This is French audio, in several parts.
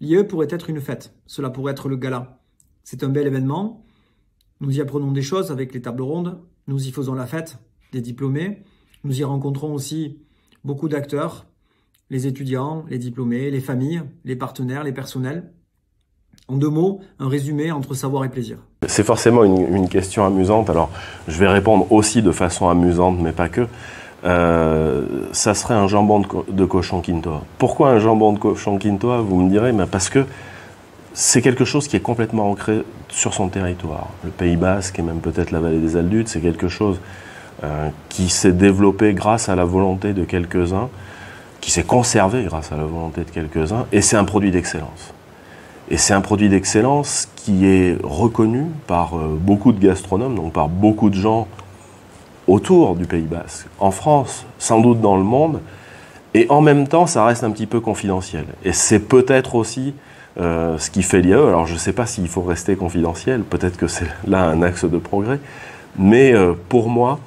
L'IAE pourrait être une fête, cela pourrait être le gala. C'est un bel événement, nous y apprenons des choses avec les tables rondes, nous y faisons la fête, des diplômés, nous y rencontrons aussi beaucoup d'acteurs, les étudiants, les diplômés, les familles, les partenaires, les personnels. En 2 mots, un résumé entre savoir et plaisir. C'est forcément une question amusante, alors je vais répondre aussi de façon amusante, mais pas que. Ça serait un jambon de cochon quintoa. Pourquoi un jambon de cochon quintoa, vous me direz? Parce que c'est quelque chose qui est complètement ancré sur son territoire. Le Pays Basque et même peut-être la vallée des Aldudes, c'est quelque chose qui s'est développé grâce à la volonté de quelques-uns, qui s'est conservé grâce à la volonté de quelques-uns, et c'est un produit d'excellence. Et c'est un produit d'excellence qui est reconnu par beaucoup de gastronomes, donc par beaucoup de gens autour du Pays Basque, en France, sans doute dans le monde, et en même temps, ça reste un petit peu confidentiel. Et c'est peut-être aussi ce qui fait l'IAE. Alors je ne sais pas s'il faut rester confidentiel, peut-être que c'est là un axe de progrès, mais pour moi,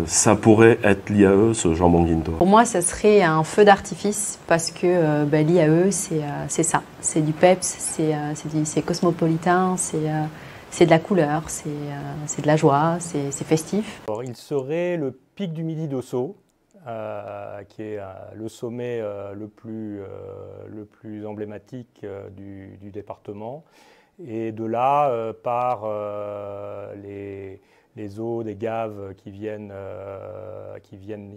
ça pourrait être l'IAE, ce jambon quintoa. Pour moi, ça serait un feu d'artifice parce que l'IAE, c'est ça. C'est du peps, c'est cosmopolitain, c'est de la couleur, c'est de la joie, c'est festif. Alors, il serait le pic du Midi d'Ossau, qui est le sommet le plus emblématique du département. Et de là, par les eaux des gaves qui viennent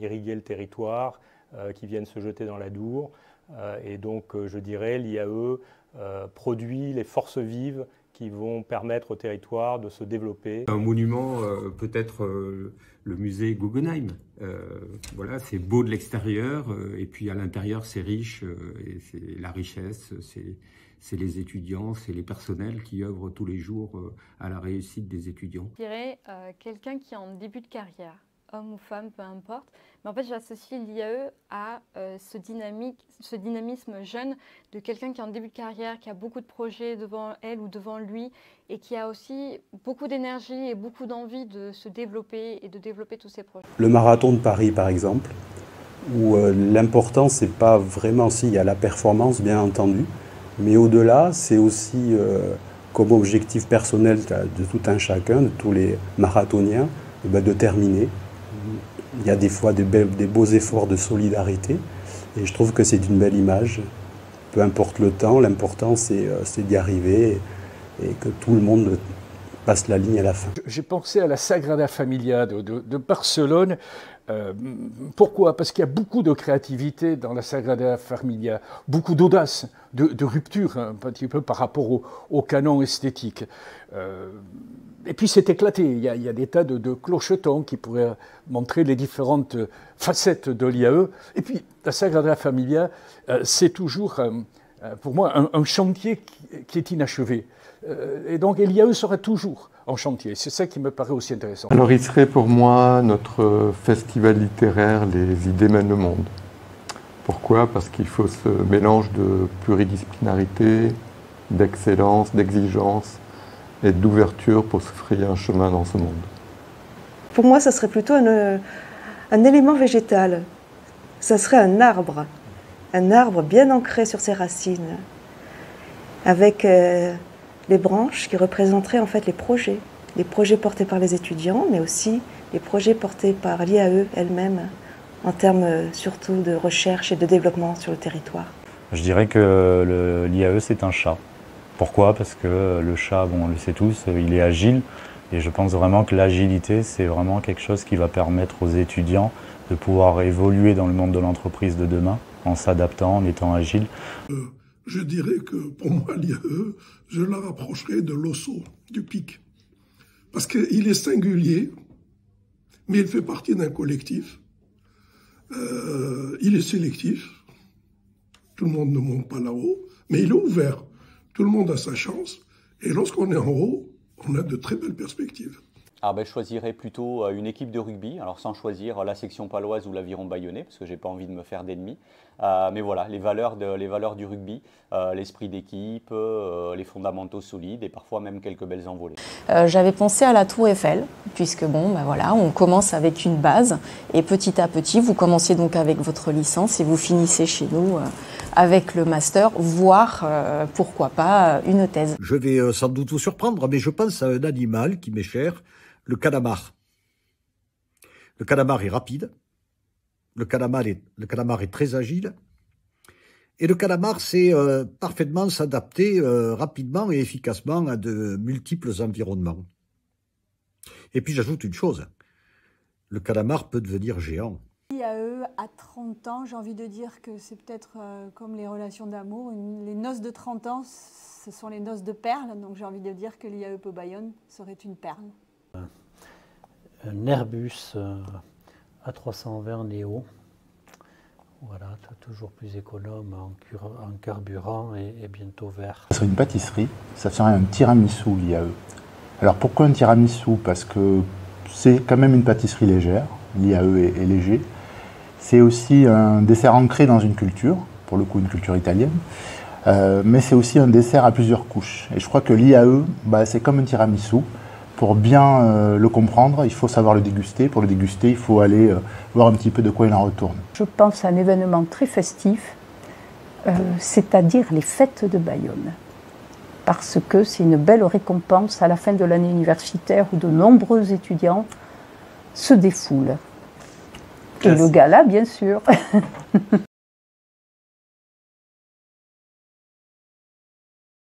irriguer le territoire, qui viennent se jeter dans l'Adour. Et donc, je dirais, l'IAE produit les forces vives qui vont permettre au territoire de se développer. Un monument, peut-être le musée Guggenheim. Voilà, c'est beau de l'extérieur, et puis à l'intérieur, c'est riche, et c'est la richesse, c'est les étudiants, c'est les personnels qui œuvrent tous les jours à la réussite des étudiants. Je dirais quelqu'un qui est en début de carrière, homme ou femme, peu importe. Mais en fait, j'associe l'IAE à ce dynamisme jeune de quelqu'un qui est en début de carrière, qui a beaucoup de projets devant elle ou devant lui et qui a aussi beaucoup d'énergie et beaucoup d'envie de se développer et de développer tous ses projets. Le marathon de Paris, par exemple, où l'important, c'est pas vraiment s'il y a la performance, bien entendu, mais au-delà, c'est aussi comme objectif personnel de tout un chacun, de tous les marathoniens, de terminer. Il y a des fois des beaux efforts de solidarité et je trouve que c'est une belle image. Peu importe le temps, l'important c'est d'y arriver et que tout le monde passe la ligne à la fin. J'ai pensé à la Sagrada Familia de Barcelone. Pourquoi? Parce qu'il y a beaucoup de créativité dans la Sagrada Familia, beaucoup d'audace, de rupture un petit peu par rapport au canon esthétique. Et puis c'est éclaté, il y a des tas de clochetons qui pourraient montrer les différentes facettes de l'IAE. Et puis la Sagrada Familia, c'est toujours pour moi un chantier qui est inachevé. Et donc l'IAE sera toujours en chantier, c'est ça qui me paraît aussi intéressant. Alors il serait pour moi notre festival littéraire Les idées mènent le monde. Pourquoi? Parce qu'il faut ce mélange de pluridisciplinarité, d'excellence, d'exigence et d'ouverture pour se frayer un chemin dans ce monde. Pour moi, ça serait plutôt un élément végétal. Ça serait un arbre bien ancré sur ses racines, avec les branches qui représenteraient en fait les projets portés par les étudiants, mais aussi les projets portés par l'IAE elle-même, en termes surtout de recherche et de développement sur le territoire. Je dirais que l'IAE c'est un chat. Pourquoi? Parce que le chat, bon, on le sait tous, il est agile et je pense vraiment que l'agilité, c'est vraiment quelque chose qui va permettre aux étudiants de pouvoir évoluer dans le monde de l'entreprise de demain en s'adaptant, en étant agile. Je dirais que pour moi, l'IAE, je la rapprocherais de l'osso, du pic. Parce qu'il est singulier, mais il fait partie d'un collectif. Il est sélectif. Tout le monde ne monte pas là-haut, mais il est ouvert. Tout le monde a sa chance, et lorsqu'on est en haut, on a de très belles perspectives. Je choisirais plutôt une équipe de rugby, alors sans choisir la section paloise ou l'Aviron bayonnais, parce que je n'ai pas envie de me faire d'ennemis. Mais voilà, les valeurs du rugby, l'esprit d'équipe, les fondamentaux solides et parfois même quelques belles envolées. J'avais pensé à la Tour Eiffel, puisque voilà, on commence avec une base et petit à petit, vous commencez donc avec votre licence et vous finissez chez nous avec le master, voire pourquoi pas une thèse. Je vais sans doute vous surprendre, mais je pense à un animal qui m'est cher, le calamar. Le calamar est rapide, le calamar est très agile, et le calamar sait parfaitement s'adapter rapidement et efficacement à de multiples environnements. Et puis j'ajoute une chose, le calamar peut devenir géant. L'IAE à 30 ans, j'ai envie de dire que c'est peut-être comme les relations d'amour, les noces de 30 ans, ce sont les noces de perles, donc j'ai envie de dire que l'IAE Pau Bayonne serait une perle. Un Airbus A320 Neo, voilà, toujours plus économe en carburant et bientôt vert. Ça serait une pâtisserie, ça serait un tiramisu l'IAE. Alors pourquoi un tiramisu? Parce que c'est quand même une pâtisserie légère, l'IAE est léger. C'est aussi un dessert ancré dans une culture, pour le coup une culture italienne, mais c'est aussi un dessert à plusieurs couches. Et je crois que l'IAE, c'est comme un tiramisu. Pour bien le comprendre, il faut savoir le déguster. Pour le déguster, il faut aller voir un petit peu de quoi il en retourne. Je pense à un événement très festif, c'est-à-dire les fêtes de Bayonne. Parce que c'est une belle récompense à la fin de l'année universitaire où de nombreux étudiants se défoulent. Et le gala, bien sûr.